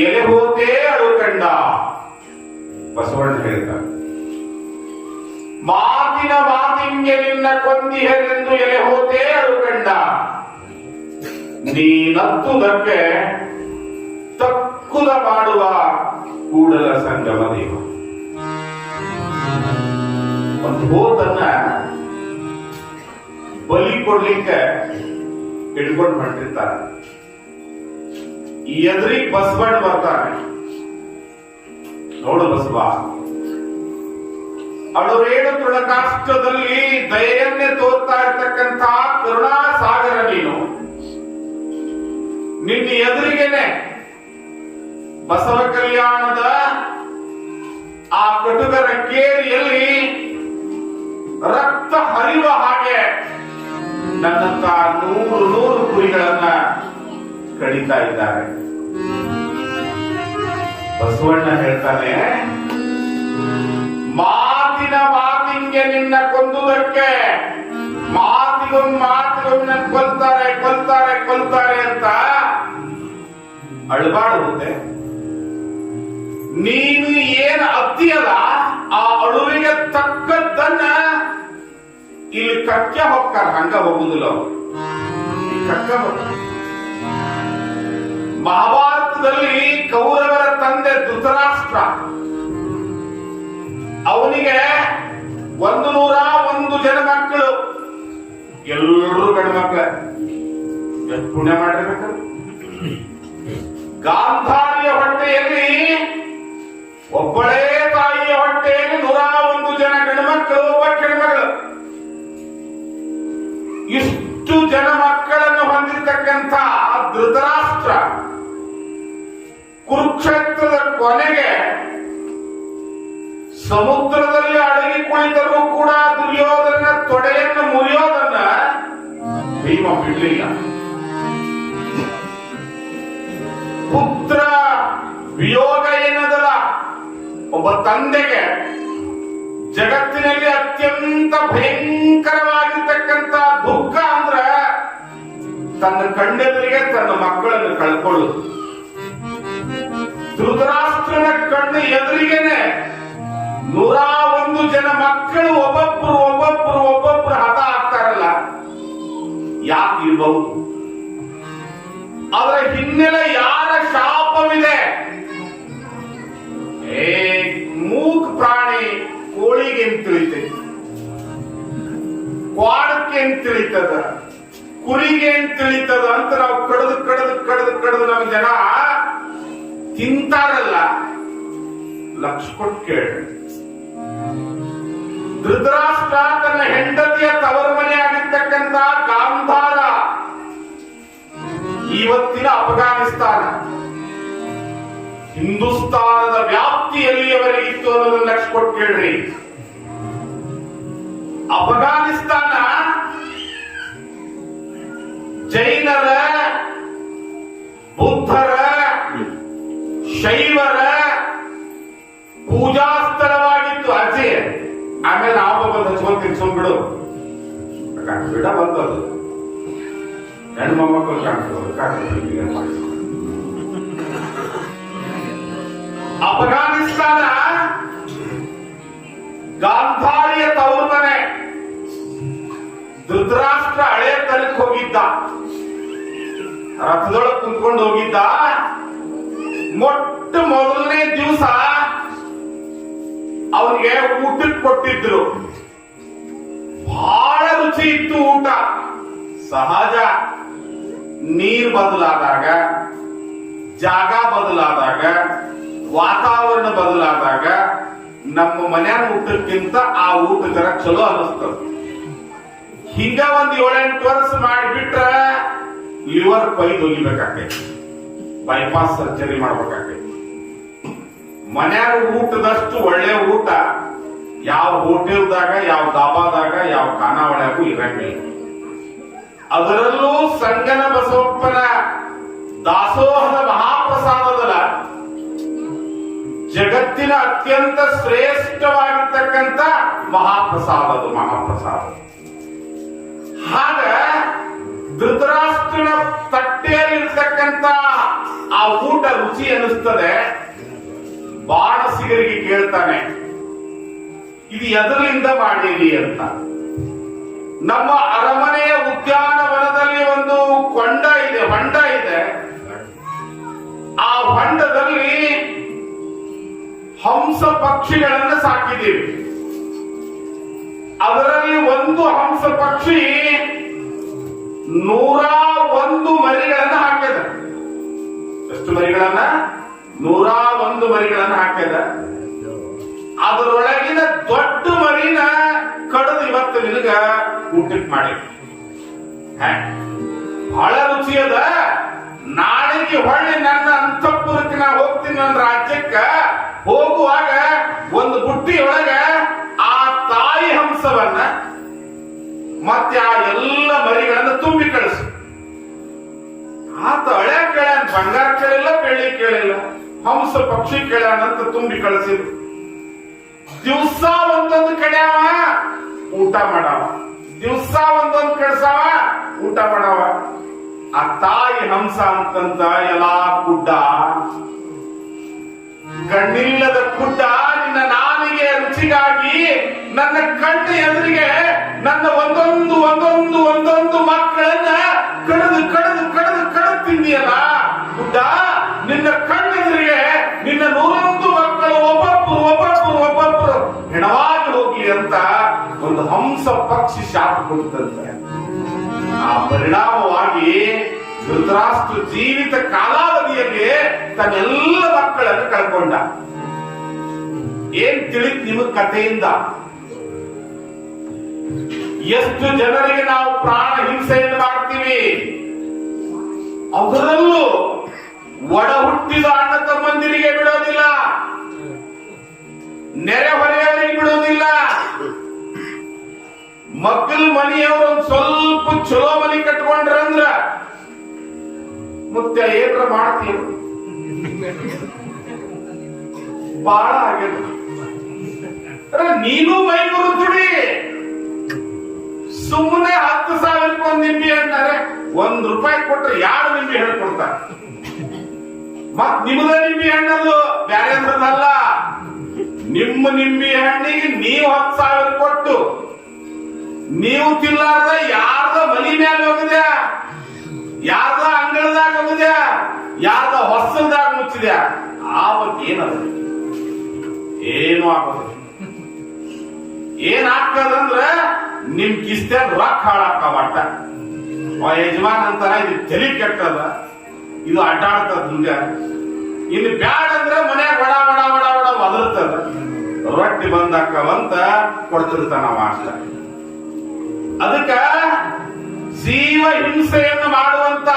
ಎಲೆ ಹೋತೆ ಅಳುಕಂಡ. ಬಸವಣ್ಣ ಹೇಳ್ತಾರೆ, ಮಾತಿನ ಮಾತಿಂಗೆ ನಿನ್ನ ಕೊಂದಿಹರೆಂದು ಎಲೆ ಹೋತೆ ಅಳುಕಂಡ. ನೀನತ್ತುದಕ್ಕೆ ತಕ್ಕುದ ಮಾಡುವ ಕೂಡಲ ಸಂಗಮ ದೇವ. ಒಂದು ಹೋತನ್ನ ಬಲಿ ಕೊಡ್ಲಿಕ್ಕೆ ಹಿಡ್ಕೊಂಡು ಹೊಂಟಿರ್ತಾರೆ. ಎದುರಿಗೆ ಬಸವಣ್ಣ ಬರ್ತಾನೆ. ನೋಡು ಬಸವ, ಅಳುರೇಳು ತೃಣಕಾಷ್ಟದಲ್ಲಿ ದಯೆಯನ್ನೇ ತೋರ್ತಾ ಇರ್ತಕ್ಕಂಥ ಕರುಣಾ ಸಾಗರ ನೀನು. ನಿನ್ನ ಎದುರಿಗೆನೆ ಬಸವ ಕಲ್ಯಾಣದ ಆ ಕಟುಕರ ಕೇರಿಯಲ್ಲಿ ರಕ್ತ ಹರಿಯುವ ಹಾಗೆ ನನ್ನಂತ 100 ಕುರಿಗಳನ್ನ ಕಡಿತಾ ಇದ್ದಾರೆ. ಬಸವಣ್ಣ ಹೇಳ್ತಾನೆ, ಮಾತಿನ ಮಾತಿಂಗೆ ನಿನ್ನ ಕೊಂದುದಕ್ಕೆ, ಮಾತಿಗೊಮ್ಮೆ ಕೊಲ್ತಾರೆ ಅಂತ ಅಳಬಾಡುತ್ತೆ. ನೀನು ಏನು ಅತ್ತಿಯಲ್ಲ ಆ ಅಳುವಿಗೆ ತಕ್ಕದ್ದನ್ನ ಇಲ್ಲಿ ಕಕ್ಕೆ ಹೋಗ್ತಾರ, ಹಂಗ ಹೋಗುದಿಲ್ಲ. ಮಹಾಭಾರತದಲ್ಲಿ ಕೌರವರ ತಂದೆ ಧೃತರಾಷ್ಟ್ರ, ಅವನಿಗೆ 101 ಜನ ಮಕ್ಕಳು, ಎಲ್ಲರೂ ಗಂಡು ಮಕ್ಕಳ. ಎಷ್ಟು ಪುಣ್ಯ ಮಾಡಿರ್ಬೇಕು. ಗಾಂಧಾರಿಯ ಹೊಟ್ಟೆಯಲ್ಲಿ, ಒಬ್ಬಳೇ ತಾಯಿಯ ಹೊಟ್ಟೆಯಲ್ಲಿ 101 ಜನ ಗಂಡು ಮಕ್ಕಳು, ಒಬ್ಬ ಹೆಣ್ಮಗಳು. ಇಷ್ಟು ಜನ ಮಕ್ಕಳನ್ನು ಹೊಂದಿರತಕ್ಕಂಥ ಧೃತರಾಷ್ಟ್ರ ಕುರುಕ್ಷೇತ್ರದ ಕೊನೆಗೆ ಸಮುದ್ರದಲ್ಲಿ ಅಡಗಿ ಕುಳಿತರೂ ಕೂಡ ದುರ್ಯೋಧನ ತೊಡೆಯನ್ನು ಮುರಿಯೋದನ್ನ ಭೀಮ ಬಿಡ್ಲಿಲ್ಲ. ಪುತ್ರ ವಿಯೋಗ ಏನದಲ್ಲ, ಒಬ್ಬ ತಂದೆಗೆ ಜಗತ್ತಿನಲ್ಲಿ ಅತ್ಯಂತ ಭಯಂಕರವಾಗಿರ್ತಕ್ಕಂಥ ದುಃಖ ಅಂದ್ರ ತನ್ನ ಕಣ್ಣೆದುರಿಗೆ ತನ್ನ ಮಕ್ಕಳನ್ನು ಕಳ್ಕೊಳ್ಳುದು. ಧೃತರಾಷ್ಟ್ರನ ಕಣ್ಣು ಎದುರಿಗೆನೆ 101 ಜನ ಮಕ್ಕಳು ಒಬ್ಬೊಬ್ರು ಹತ ಆಗ್ತಾರಲ್ಲ, ಯಾಕೆ ಇರಬಹುದು? ಅದರ ಹಿನ್ನೆಲೆ ಯಾರ ಶಾಪವಿದೆ? ಮೂಕ್ ಪ್ರಾಣಿ ಕೋಳಿಗೆ ಅಂತ ತಿಳಿತೈತಿ, ಕ್ವಾಡಕ್ಕೆ ಅಂತ ತಿಳಿತದ, ಕುರಿಗೆ ಅಂತ ತಿಳಿತದ ಅಂತ ನಾವು ಕಡದು ನಮ್ಮ ಜನ ತಿಂತಾರಲ್ಲ. ಲಕ್ಷ ಕೊಟ್ಟು ಕೇಳಿ. ಧೃತರಾಷ್ಟ್ರ ತನ್ನ ಹೆಂಡತಿಯ ತವರ ಮನೆ ಆಗಿರ್ತಕ್ಕಂಥ ಗಾಂಧಾರ, ಇವತ್ತಿನ ಅಫ್ಘಾನಿಸ್ತಾನ, ಹಿಂದೂಸ್ತಾನದ ವ್ಯಾಪ್ತಿಯಲ್ಲಿಯವರೆಗೆ ಇತ್ತು ಅನ್ನೋದನ್ನ ಲಕ್ಷ ಕೊಟ್ಟು ಕೇಳ್ರಿ. ಅಫ್ಘಾನಿಸ್ತಾನ ಜೈನರ, ಬುದ್ಧರ, ಶೈವರ ಪೂಜಾ ಸ್ಥಳವಾಗಿತ್ತು. ಅಜ್ಜಿ ಆಮೇಲೆ ನಾವು ಬಂದು ಹಚ್ಕೊಂತೀನಿ, ಸುಮ್ಬಿಡು ಬಿಡ ಬಂದದು. ಹೆಣ್ಣು ಮೊಮ್ಮಕ್ಕಳು ಕಾಣ್ತದೆ. ಅಫ್ಘಾನಿಸ್ತಾನ ಗಾಂಧಾರಿಯ ತವರು ಮನೆ. ಧೃತರಾಷ್ಟ್ರ ಹಳೆ ತನಕ ಹೋಗಿದ್ದ, ರಥದೊಳಗೆ ಕುಂತ್ಕೊಂಡು ಹೋಗಿದ್ದ. ಮೊಟ್ಟ ಮೊದಲನೇ ದಿವಸ ಅವನಿಗೆ ಊಟಕ್ಕೆ ಕೊಟ್ಟಿದ್ರು. ಬಹಳ ರುಚಿ ಇತ್ತು ಊಟ. ಸಹಜ, ನೀರ್ ಬದಲಾದಾಗ, ಜಾಗ ಬದಲಾದಾಗ, ವಾತಾವರಣ ಬದಲಾದಾಗ ನಮ್ಮ ಮನ್ಯಾನ ಊಟಕ್ಕಿಂತ ಆ ಊಟ ಜರ ಚಲೋ ಅನಿಸ್ತದ. ಹಿಂಗ ಒಂದ್ 7-8 ವರ್ಷ ಮಾಡಿಬಿಟ್ರ ಲಿವರ್ ಕೊಯ್ದು ಹೋಗಿಬೇಕಾಗ್ತೈತಿ, ಬೈಪಾಸ್ ಸರ್ಜರಿ ಮಾಡ್ಬೇಕಾಗ್ತೈತಿ. ಮನ್ಯಾಗ ಊಟದಷ್ಟು ಒಳ್ಳೆ ಊಟ ಯಾವ ಹೋಟೆಲ್ದಾಗ, ಯಾವ ದಾಬಾದಾಗ, ಯಾವ ಖಾನಾವಳಿಯಾಗೂ ಇರಂಗಿಲ್ಲ. ಅದರಲ್ಲೂ ಸಂಗನ ಬಸವಪ್ಪನ ದಾಸೋಹದ ಮಹಾಪ್ರಸಾದದಲ್ಲ, ಜಗತ್ತಿನ ಅತ್ಯಂತ ಧೃತರಾಷ್ಟ್ರನ ತಟ್ಟೆಯಲ್ಲಿರ್ತಕ್ಕಂಥ ಆ ಊಟ ರುಚಿ ಅನಿಸ್ತದೆ. ಬಾಣಸಿಗರಿಗೆ ಕೇಳ್ತಾನೆ, ಇದು ಎದರಿಂದ ಮಾಡಿರಿ ಅಂತ. ನಮ್ಮ ಅರಮನೆಯ ಉದ್ಯಾನವನದಲ್ಲಿ ಒಂದು ಹೊಂಡ ಇದೆ. ಆ ಹೊಂಡದಲ್ಲಿ ಹಂಸ ಪಕ್ಷಿಗಳನ್ನು ಸಾಕಿದ್ದೀವಿ. ಅದರಲ್ಲಿ ಒಂದು ಹಂಸ ಪಕ್ಷಿ 101 ಮರಿಗಳನ್ನ ಹಾಕಿದ. ಎಷ್ಟು ಮರಿಗಳನ್ನ? 101 ಮರಿಗಳನ್ನ ಹಾಕಿದ. ಅದರೊಳಗಿನ ದೊಡ್ಡ ಮರಿನ ಕಡಿದು ಇವತ್ತು ನಿನಗ ಊಟಕ್ಕೆ ಮಾಡಿ. ಬಹಳ ರುಚಿ ಅದ. ನಾಳೆಗೆ ಹೊಳ್ಳಿ ನನ್ನ ಅಂತಃಪುರಕ್ಕೆ ನಾ ಹೋಗ್ತೀನಿ, ನನ್ನ ರಾಜ್ಯಕ್ಕ ಹೋಗುವಾಗ ಒಂದು ಬುಟ್ಟಿಯೊಳಗ ಆ ತಾಯಿ ಹಂಸವನ್ನ ಮತ್ತೆ ಆ ಎಲ್ಲ ಮರಿಗಳನ್ನ ತುಂಬಿ ಕಳಿಸು. ಆತ ಹಳೆ ಕೇಳ್ಯಾನ, ಬಂಗಾರ ಕೇಳಿಲ್ಲ, ಬೆಳ್ಳಿ ಕೇಳಿಲ್ಲ, ಹಂಸ ಪಕ್ಷಿ ಕೇಳ್ಯಾನಂತ ತುಂಬಿ ಕಳಿಸಿದ್ರು. ದಿವಸ ಒಂದೊಂದು ಕಡ್ಯಾವ, ಊಟ ಮಾಡವ. ದಿವಸ ಒಂದೊಂದು ಕಳ್ಸಾವ, ಊಟ ಮಾಡವ. ಆ ತಾಯಿ ಹಂಸ ಅಂತಂತ ಎಲ್ಲಾ ಗುಡ್ಡ, ಕಣ್ಣಿಲ್ಲದ ಗುಡ್ಡ, ನಿನ್ನ ನಾಲಿಗೆ ರುಚಿಗಾಗಿ ನನ್ನ ಕಣ್ಣ ಎದುರಿಗೆ ನನ್ನ ಒಂದೊಂದು ಒಂದೊಂದು ಒಂದೊಂದು ಮಕ್ಕಳನ್ನ ಕಡಿದು ಕಡಿದು ಕಡಿದು ಕಡಿದು ತಿಂದಿಯಲ್ಲ ಗುಡ್ಡ. ನಿನ್ನ ಕಣ್ಣೆದುರಿಗೆ ನಿನ್ನ 101 ಮಕ್ಕಳು ಒಬ್ಬೊಬ್ಬರು ಹೆಣವಾಗಿ ಹೋಗಿ ಅಂತ ಒಂದು ಹಂಸ ಪಕ್ಷಿ ಶಾಪ ಕೊಡುತ್ತಂತೆ. ಆ ಪರಿಣಾಮವಾಗಿ ಧೃತರಾಷ್ಟ್ರ ಜೀವಿತ ಕಾಲಾವಧಿಯಲ್ಲಿ ತನ್ನೆಲ್ಲ ಮಕ್ಕಳನ್ನು ಕಳ್ಕೊಂಡ. ಏನ್ ತಿಳಿತ್ ನಿಮಗ್ ಕಥೆಯಿಂದ? ಎಷ್ಟು ಜನರಿಗೆ ನಾವು ಪ್ರಾಣ ಹಿಂಸೆಯನ್ನು ಮಾಡ್ತೀವಿ. ಅದರಲ್ಲೂ ಒಡ ಹುಟ್ಟಿದ ಅಣ್ಣ ತಮ್ಮಂದಿರಿಗೆ ಬಿಡೋದಿಲ್ಲ, ನೆರೆಹೊರೆಯವರಿಗೆ ಬಿಡೋದಿಲ್ಲ. ಮಕ್ಕಳ ಮನೆಯವರು ಒಂದ್ ಸ್ವಲ್ಪ ಚಲೋ ಮನೆ ಕಟ್ಕೊಂಡ್ರಂದ್ರ ಮುತ್ಯ ಏನ್ರ ಮಾಡ್ತೀವಿ, ಬಾಳ ಆಗ್ಯದ. ನೀನು ಮೈಗೂರು ದುಡಿ. ಸುಮ್ಮನೆ 10,000 ಒಂದ್ ನಿಂಬೆ ಹಣ್ಣಾರೆ ₹1 ಕೊಟ್ರೆ 2 ನಿಂಬೆ ಹಣ್ಣು ಕೊಡ್ತಾರೆ. ಮತ್ ನಿಮ್ಮದ ನಿಂಬೆ ಹಣ್ಣದು ಬ್ಯಾರೆದಲ್ಲ. ನಿಮ್ಮ ನಿಂಬೆ ಹಣ್ಣಿಗೆ ನೀವು 10,000 ಕೊಟ್ಟು ನೀವು ತಿನ್ನಾರ್ದ ಯಾರ್ದ ಮನಿ ಮ್ಯಾಲ ಹೋಗಿದ್ಯಾ, ಯಾರ್ದ ಅಂಗಳದಾಗ ಹೋಗಿದ್ಯಾ, ಯಾರ್ದ ಹೊಸದಾಗ ಮುಚ್ಚಿದ್ಯಾ, ಆವಾಗ ಏನದ? ಏನು ಆಗೋದು? ಏನಾಗ್ತದಂದ್ರ ನಿಮ್ ಕಿಸ್ತ್ಯಾಗ ರೊಕ್ಕ ಹಾಳಾಗ್ತಾವ. ಅಟ್ಟ ಯಜಮಾನ್ ಅಂತಾರ ಇದು ತಲಿ ಕೆಟ್ಟದ, ಇದು ಅಡ್ಡಾಡ್ತದ. ಹಿಂಗ ಇನ್ನು ಬ್ಯಾಡ ಅಂದ್ರ ಮನ್ಯಾಗ ಒಡ ಒಡ ಒಡ ಒಡ ಒದರ್ತದ. ರೊಟ್ಟಿ ಬಂದಾಕವಂತ ಕೊಡ್ತಿರ್ತಾನ ಅವ ಅಷ್ಟ. ಅದಕ್ಕ ಜೀವ ಹಿಂಸೆಯನ್ನು ಮಾಡುವಂತ